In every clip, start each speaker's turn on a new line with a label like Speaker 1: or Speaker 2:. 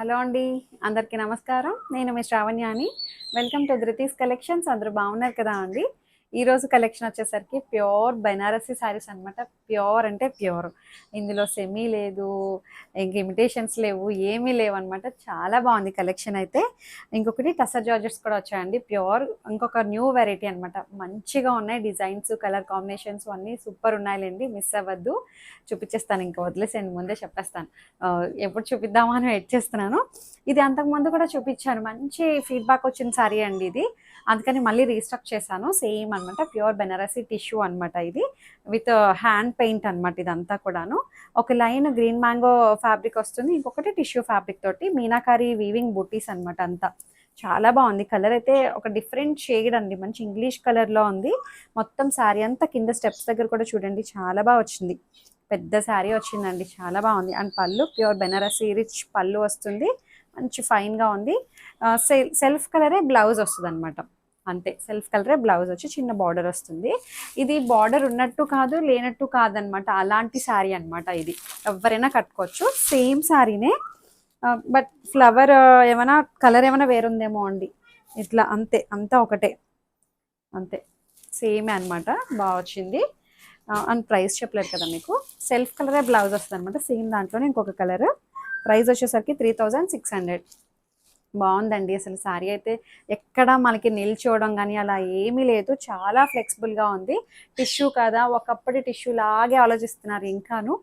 Speaker 1: Hello అండి. అందరికీ నమస్కారం. నేను మీ శ్రావణ్యాని. Welcome to Dhruti's collections. అందరూ బాగున్నారు కదా అండి. ఈరోజు కలెక్షన్ వచ్చేసరికి ప్యూర్ బెనారసీ శారీస్ అనమాట. ప్యూర్ అంటే ప్యూర్. ఇందులో సెమీ లేదు, ఇంక ఇమిటేషన్స్ లేవు, ఏమీ లేవన్నమాట. చాలా బాగుంది కలెక్షన్ అయితే. ఇంకొకటి టసర్ జార్జెట్స్ కూడా వచ్చాయండి ప్యూర్. ఇంకొక న్యూ వెరైటీ అనమాట. మంచిగా ఉన్నాయి డిజైన్స్, కలర్ కాంబినేషన్స్ అన్నీ సూపర్ ఉన్నాయిలేండి. మిస్ అవ్వద్దు. చూపించేస్తాను, ఇంకా వదిలేసేయండి, ముందే చెప్పేస్తాను. ఎప్పుడు చూపిద్దామా అని వెయిట్ చేస్తున్నాను. ఇది అంతకుముందు కూడా చూపించాను, మంచి ఫీడ్బ్యాక్ వచ్చిన సారీ అండి ఇది. అందుకని మళ్ళీ రీస్టాక్ చేశాను. సేమ్ అనమాట, ప్యూర్ బెనారసీ టిష్యూ అనమాట ఇది. విత్ హ్యాండ్ పెయింట్ అనమాట ఇదంతా కూడాను. ఒక లైన్ గ్రీన్ మ్యాంగో ఫ్యాబ్రిక్ వస్తుంది, ఇంకొకటి టిష్యూ ఫ్యాబ్రిక్ తోటి మీనాకారి వీవింగ్ బుటీస్ అనమాట అంతా. చాలా బాగుంది. కలర్ అయితే ఒక డిఫరెంట్ షేడ్ అండి, మంచి ఇంగ్లీష్ కలర్లో ఉంది. మొత్తం శారీ అంతా కింద స్టెప్స్ దగ్గర కూడా చూడండి, చాలా బాగా వచ్చింది. పెద్ద శారీ వచ్చిందండి, చాలా బాగుంది. అండ్ పళ్ళు ప్యూర్ బెనారసీ రిచ్ పళ్ళు వస్తుంది, మంచి ఫైన్గా ఉంది. సెల్ఫ్ కలరే బ్లౌజ్ వస్తుంది అనమాట. అంతే, సెల్ఫ్ కలరే బ్లౌజ్ వచ్చి చిన్న బార్డర్ వస్తుంది. ఇది బార్డర్ ఉన్నట్టు కాదు, లేనట్టు కాదనమాట, అలాంటి శారీ అనమాట ఇది. ఎవరైనా కట్టుకోవచ్చు, సేమ్ శారీనే. బట్ ఫ్లవర్ ఏమైనా కలర్ ఏమైనా వేరుందేమో అండి. ఇట్లా అంతే, అంతా ఒకటే, అంతే సేమే అనమాట. బాగా వచ్చింది. అండ్ ప్రైస్ చెప్పలేదు కదా మీకు. సెల్ఫ్ కలరే బ్లౌజ్ వస్తుంది అనమాట, సేమ్ దాంట్లోనే ఇంకొక కలర్. ప్రైస్ వచ్చేసరికి 3600. బాగుందండి అసలు శారీ అయితే. ఎక్కడ మనకి నిల్చోవడం కానీ అలా ఏమీ లేదు, చాలా ఫ్లెక్సిబుల్గా ఉంది. టిష్యూ కదా, ఒకప్పటి టిష్యూ లాగే ఆలోచిస్తున్నారు ఇంకాను.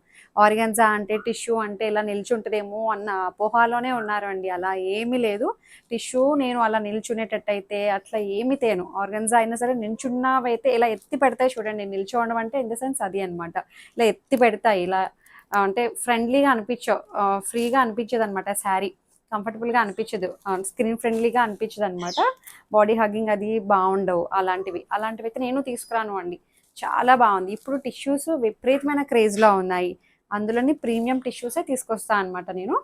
Speaker 1: ఆర్గాన్జా అంటే టిష్యూ అంటే ఇలా నిల్చుంటుందేమో అన్న అపోహలోనే ఉన్నారు అండి. అలా ఏమీ లేదు. టిష్యూ నేను అలా నిల్చునేటట్టయితే అట్లా ఏమి తేను. ఆర్గాన్జా అయినా సరే నిల్చున్నవైతే ఇలా ఎత్తి పెడతాయి చూడండి. నిల్చోవడం అంటే ఇన్ ద సెన్స్ అది అనమాట. ఇలా ఎత్తి పెడతాయి, ఇలా అంటే ఫ్రెండ్లీగా అనిపించవు, ఫ్రీగా అనిపించదు అనమాట శారీ. కంఫర్టబుల్గా అనిపించదు, స్క్రీన్ ఫ్రెండ్లీగా అనిపించదు అనమాట. బాడీ హగ్గింగ్ అది బాగుండవు. అలాంటివి అయితే నేను తీసుకురాను అండి. చాలా బాగుంది. ఇప్పుడు టిష్యూస్ విపరీతమైన క్రేజ్లో ఉన్నాయి, అందులోని ప్రీమియం టిష్యూసే తీసుకొస్తాను అనమాట నేను.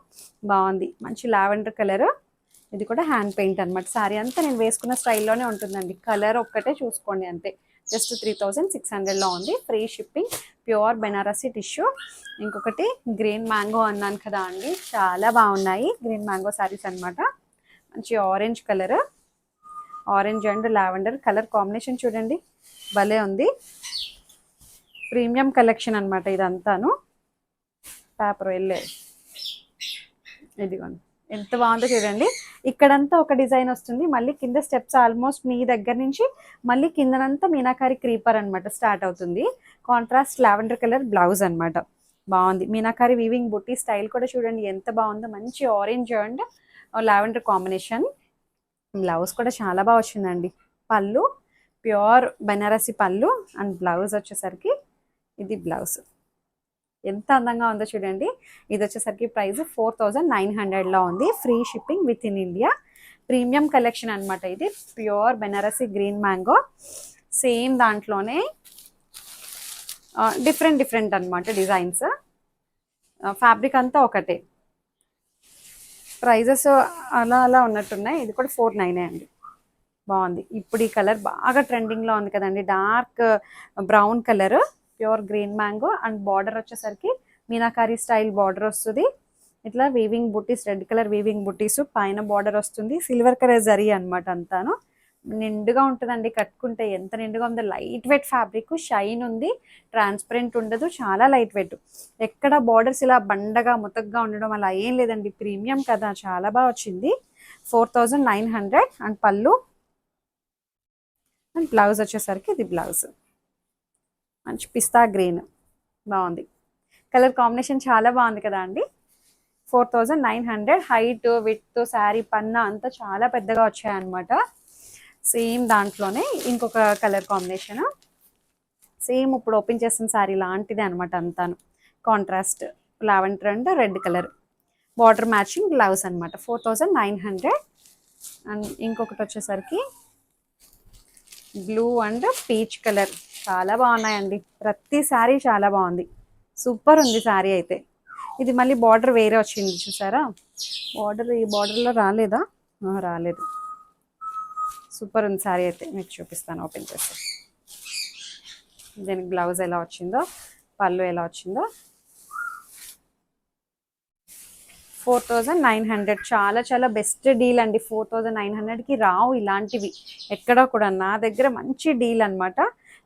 Speaker 1: బాగుంది, మంచి లావెండర్ కలర్. ఇది కూడా హ్యాండ్ పెయింట్ అనమాట. శారీ అంతా నేను వేసుకున్న స్టైల్లోనే ఉంటుందండి, కలర్ ఒక్కటే చూసుకోండి అంతే. జస్ట్ 3600లో ఉంది, free shipping. Pure Banarasi tissue. ఇంకొకటి గ్రీన్ మ్యాంగో అన్నాను కదా అండి, చాలా బాగున్నాయి గ్రీన్ మ్యాంగో శారీస్ అనమాట. మంచి orange colour, orange and lavender colour combination చూడండి, భలే ఉంది. ప్రీమియం కలెక్షన్ అనమాట ఇదంతాను. పేపర్ వెళ్ళే, ఇదిగోండి ఎంత బాగుందో చూడండి. ఇక్కడంతా ఒక డిజైన్ వస్తుంది, మళ్ళీ కింద స్టెప్స్ ఆల్మోస్ట్ మీ దగ్గర నుంచి మళ్ళీ కిందనంతా మీనాకారి క్రీపర్ అనమాట స్టార్ట్ అవుతుంది. కాంట్రాస్ట్ లావెండర్ కలర్ బ్లౌజ్ అనమాట. బాగుంది. మీనాకారి వీవింగ్ బుట్టి స్టైల్ కూడా చూడండి ఎంత బాగుందో, మంచి orange and lavender combination. Blouse కూడా చాలా బాగా వచ్చిందండి. పళ్ళు ప్యూర్ బెనారసి పళ్ళు, అండ్ బ్లౌజ్ వచ్చేసరికి ఇది బ్లౌజ్. ఎంత అందంగా ఉందో చూడండి. ఇది వచ్చేసరికి ప్రైస్ 4900లో ఉంది, free shipping with in India. Premium collection అనమాట ఇది. Pure Banarasi green mango, same దాంట్లోనే డిఫరెంట్ అనమాట డిజైన్స్. ఫ్యాబ్రిక్ అంతా ఒకటే. ప్రైజెస్ అలా అలా ఉన్నట్టున్నాయి. ఇది కూడా 49 అండి. బాగుంది. ఇప్పుడు ఈ కలర్ బాగా ట్రెండింగ్లో ఉంది కదండి, dark brown colour, pure green mango. And border వచ్చేసరికి మీనాకారి స్టైల్ బార్డర్ వస్తుంది. ఇట్లా వీవింగ్ బుటీస్, రెడ్ కలర్ వీవింగ్ బుటీస్, పైన బార్డర్ వస్తుంది. సిల్వర్ కలర్ జరీ అనమాట అంతాను. నిండుగా ఉంటుందండి కట్టుకుంటే, ఎంత నిండుగా ఉందో. లైట్ వెయిట్ ఫ్యాబ్రిక్, షైన్ ఉంది, ట్రాన్స్పరెంట్ ఉండదు, చాలా లైట్ వెయిట్. ఎక్కడ బార్డర్స్ ఇలా బండగా ముతగ్గా ఉండడం అలా ఏం లేదండి, ప్రీమియం కదా, చాలా బాగా వచ్చింది. 4900. అండ్ పళ్ళు అండ్ బ్లౌజ్ వచ్చేసరికి ఇది బ్లౌజ్, మంచి పిస్తా గ్రీన్, బాగుంది. కలర్ కాంబినేషన్ చాలా బాగుంది కదా అండి. 4900. హైట్ విత్ శారీ పన్నా అంతా చాలా పెద్దగా వచ్చాయన్నమాట. సేమ్ దాంట్లోనే ఇంకొక కలర్ కాంబినేషన్, సేమ్ ఇప్పుడు ఓపెన్ చేసిన శారీ లాంటిదే అనమాట అంతాను. Contrast lavender and red colour, border matching blouse అనమాట. 4900. అండ్ ఇంకొకటి వచ్చేసరికి బ్లూ అండ్ పీచ్ కలర్, చాలా బాగున్నాయండి. ప్రతి శారీ చాలా బాగుంది, సూపర్ ఉంది శారీ అయితే. ఇది మళ్ళీ బార్డర్ వేరే వచ్చింది చూసారా. బార్డర్ ఈ బార్డర్లో రాలేదా, రాలేదు. సూపర్ ఉంది శారీ అయితే, మీకు చూపిస్తాను ఓపెన్ చేసి. దీనికి బ్లౌజ్ ఎలా వచ్చిందో, పళ్ళు ఎలా వచ్చిందో. 4900. చాలా చాలా బెస్ట్ డీల్ అండి. 4900కి రావు ఇలాంటివి ఎక్కడ కూడా. నా దగ్గర మంచి డీల్ అనమాట.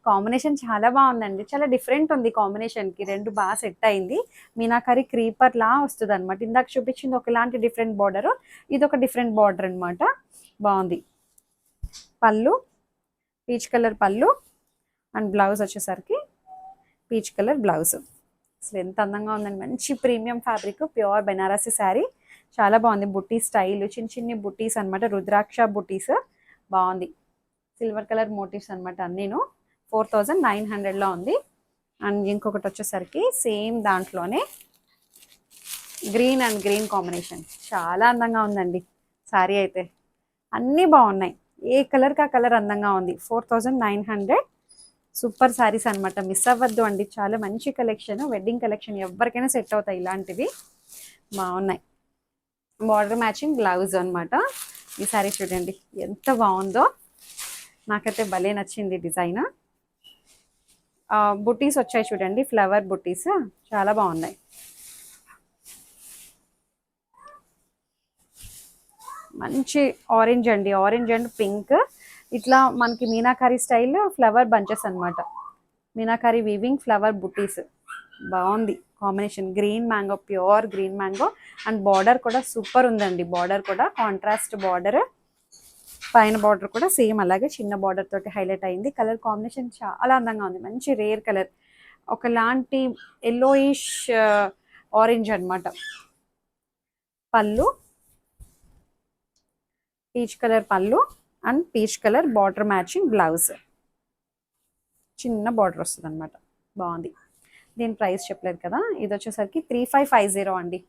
Speaker 1: కాంబినేషన్ చాలా బాగుందండి. చాలా డిఫరెంట్ ఉంది కాంబినేషన్కి. రెండు బాగా సెట్ అయింది. మీనాకరి క్రీపర్ లా వస్తుంది అనమాట. ఇందాక చూపించింది ఒకలాంటి డిఫరెంట్ బార్డర్, ఇది ఒక డిఫరెంట్ బార్డర్ అనమాట. బాగుంది. పళ్ళు పీచ్ కలర్ పళ్ళు అండ్ బ్లౌజ్ వచ్చేసరికి పీచ్ కలర్ బ్లౌజ్. అసలు ఎంత అందంగా ఉందండి. మంచి premium fabric, pure Banarasi sari. చాలా బాగుంది. బుట్టి స్టైల్, చిన్న చిన్ని బుట్టీస్ అనమాట, రుద్రాక్ష బుట్టీస్. బాగుంది. సిల్వర్ కలర్ మోటివ్స్ అనమాట అన్నీను. 4900లో ఉంది. అండ్ ఇంకొకటి వచ్చేసరికి సేమ్ దాంట్లోనే గ్రీన్ అండ్ గ్రీన్ కాంబినేషన్. చాలా అందంగా ఉందండి శారీ అయితే. అన్నీ బాగున్నాయి. ఏ కలర్కి ఆ కలర్ అందంగా ఉంది. 4900. సూపర్ శారీస్ అనమాట. మిస్ అవ్వద్దు అండి. చాలా మంచి కలెక్షన్, వెడ్డింగ్ కలెక్షన్. ఎవరికైనా సెట్ అవుతాయి ఇలాంటివి. బాగున్నాయి. బార్డర్ మ్యాచింగ్ బ్లౌజ్ అనమాట. ఈ శారీ చూడండి ఎంత బాగుందో. నాకైతే భలే నచ్చింది డిజైన్. బుట్టీస్ వచ్చాయి చూడండి, ఫ్లవర్ బుట్టీస్ చాలా బాగున్నాయి. మంచి ఆరెంజ్ అండి, ఆరెంజ్ అండ్ పింక్. ఇట్లా మనకి మీనాకారి స్టైల్ ఫ్లవర్ బంచెస్ అనమాట. Meenakari weaving flower buttis. బాగుంది combination. Green mango, pure green mango. And border కూడా సూపర్ ఉందండి. బార్డర్ కూడా కాంట్రాస్ట్ బార్డర్. పైన బార్డర్ కూడా సేమ్ అలాగే చిన్న బార్డర్ తోటి హైలైట్ అయింది. కలర్ కాంబినేషన్ చాలా అందంగా ఉంది. మంచి రేర్ కలర్, ఒకలాంటి ఎల్లోయిష్ ఆరెంజ్ అనమాట. పళ్ళు పీచ్ కలర్ పళ్ళు and peach colour border matching blouse. చిన్న బార్డర్ వస్తుంది అనమాట. బాగుంది. దీని ప్రైస్ చెప్పలేదు కదా. ఇది వచ్చేసరికి 3550 అండి.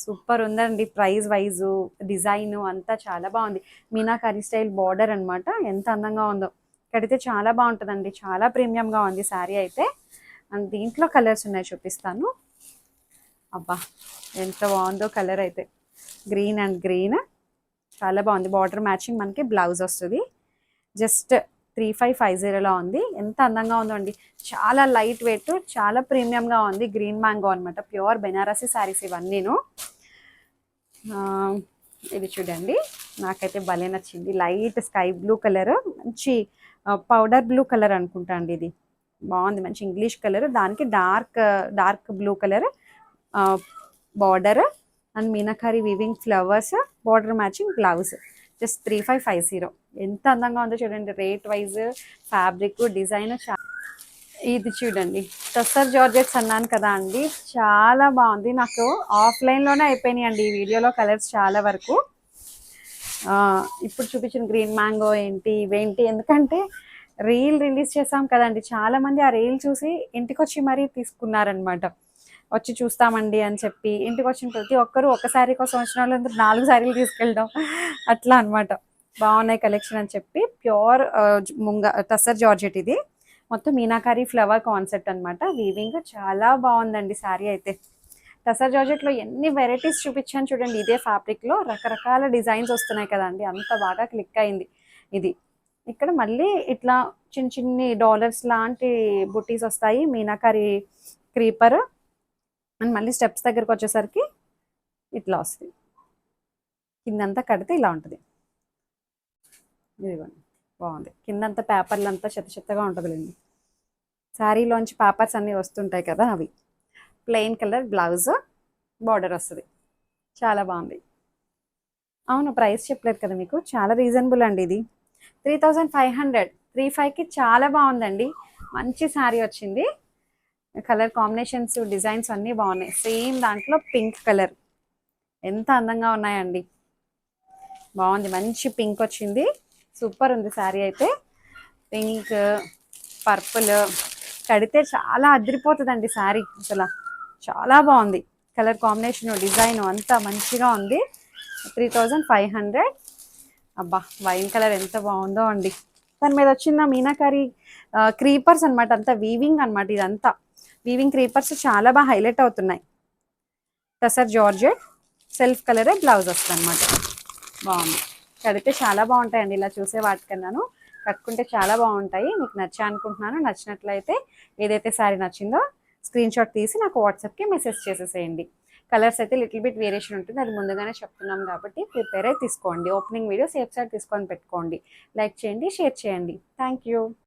Speaker 1: సూపర్ ఉందండి. ప్రైస్ వైజు, డిజైన్ అంతా చాలా బాగుంది. మీనాకారి స్టైల్ బార్డర్ అనమాట. ఎంత అందంగా ఉందో. కడితే చాలా బాగుంటుందండి. చాలా ప్రీమియంగా ఉంది శారీ అయితే. అండ్ దీంట్లో కలర్స్ ఉన్నాయి, చూపిస్తాను. అబ్బా ఎంత బాగుందో కలర్ అయితే. గ్రీన్ అండ్ గ్రీన్ చాలా బాగుంది. బార్డర్ మ్యాచింగ్ మనకి బ్లౌజ్ వస్తుంది. జస్ట్ 3550లో ఉంది. ఎంత అందంగా ఉందో అండి. చాలా లైట్ వెయిట్, చాలా ప్రీమియంగా ఉంది. గ్రీన్ మ్యాంగో అనమాట. ప్యూర్ బెనారసీ శారీస్ ఇవన్నీను. ఇది చూడండి నాకైతే భలే నచ్చింది. లైట్ స్కై బ్లూ కలర్, మంచి పౌడర్ బ్లూ కలర్ అనుకుంటా అండి. ఇది బాగుంది. మంచి ఇంగ్లీష్ కలర్, దానికి dark blue colour border and meenakari weaving flowers, border matching blouse. Just 3550. ఎంత అందంగా ఉందో చూడండి. Rate wise, fabric, design. ఇది చూడండి టస్సర్ జార్జెట్స్ అన్నాను కదా అండి. చాలా బాగుంది. నాకు ఆఫ్లైన్లోనే అయిపోయినాయి అండి ఈ వీడియోలో కలర్స్ చాలా వరకు. ఇప్పుడు చూపించిన గ్రీన్ మ్యాంగో ఏంటి ఇవేంటి, ఎందుకంటే రీల్ రిలీజ్ చేసాం కదండి. చాలా మంది ఆ రీల్ చూసి ఇంటికి వచ్చి మరీ తీసుకున్నారనమాట. వచ్చి చూస్తామండి అని చెప్పి ఇంటికి వచ్చిన ప్రతి ఒక్కరు ఒక శారీ కోసం వచ్చిన వాళ్ళందరూ 4 శారీలు తీసుకెళ్ళడం అట్లా అనమాట. బాగున్నాయి కలెక్షన్ అని చెప్పి. Pure tussar georgette. ఇది మొత్తం మీనాకారి ఫ్లవర్ కాన్సెప్ట్ అనమాట. వీవింగ్ చాలా బాగుందండి శారీ అయితే. టస్సర్ జార్జెట్లో ఎన్ని వెరైటీస్ చూపించాను చూడండి. ఇదే ఫ్యాబ్రిక్లో రకరకాల డిజైన్స్ వస్తున్నాయి కదండి. అంత బాగా క్లిక్ అయింది ఇది. ఇక్కడ మళ్ళీ ఇట్లా చిన్న చిన్ని డాలర్స్ లాంటి బుట్టీస్ వస్తాయి. మీనాకారి క్రీపర్ అండ్ మళ్ళీ స్టెప్స్ దగ్గరకు వచ్చేసరికి ఇట్లా వస్తుంది. కిందంతా కడితే ఇలా ఉంటుంది. ఇదిగోండి బాగుంది. కిందంతా పేపర్లు అంతా చెత్తగా ఉంటుందిలేండి. శారీలోంచి పేపర్స్ అన్నీ వస్తుంటాయి కదా, అవి. ప్లెయిన్ కలర్ బ్లౌజ్, బార్డర్ వస్తుంది. చాలా బాగుంది. అవును, ప్రైస్ చెప్పలేదు కదా మీకు. చాలా రీజనబుల్ అండి. ఇది 3500. 35కి చాలా బాగుందండి. మంచి శారీ వచ్చింది. కలర్ కాంబినేషన్స్, డిజైన్స్ అన్నీ బాగున్నాయి. సేమ్ దాంట్లో పింక్ కలర్ ఎంత అందంగా ఉన్నాయండి. బాగుంది. మంచి పింక్ వచ్చింది. సూపర్ ఉంది శారీ అయితే. పింక్, పర్పుల్ కడితే చాలా అదిరిపోతుందండి శారీ. అసలు చాలా బాగుంది. కలర్ కాంబినేషన్, డిజైన్ అంతా మంచిగా ఉంది. 3500. అబ్బా వైన్ కలర్ ఎంత బాగుందో అండి. దాని మీద వచ్చిన మీనాకారి క్రీపర్స్ అనమాట. అంతా వీవింగ్ అనమాట. ఇదంతా వీవింగ్ క్రీపర్స్ చాలా బాగా హైలైట్ అవుతున్నాయి. టసర్ జార్జెట్ సెల్ఫ్ కలరే బ్లౌజ్ వస్తుంది అనమాట. బాగుంది. కడితే చాలా బాగుంటాయండి. ఇలా చూసే వాటికన్నాను కట్టుకుంటే చాలా బాగుంటాయి. మీకు నచ్చా అనుకుంటున్నాను. నచ్చినట్లయితే ఏదైతే శారీ నచ్చిందో స్క్రీన్ షాట్ తీసి నాకు వాట్సాప్కి మెసేజ్ చేసేసేయండి. కలర్స్ అయితే లిటిల్ బిట్ వేరియేషన్ ఉంటుంది, అది ముందుగానే చెప్తున్నాం కాబట్టి ప్రిపేర్ అయి తీసుకోండి. ఓపెనింగ్ వీడియో సేఫ్ సైడ్ తీసుకొని పెట్టుకోండి. లైక్ చేయండి, షేర్ చేయండి. Thank you.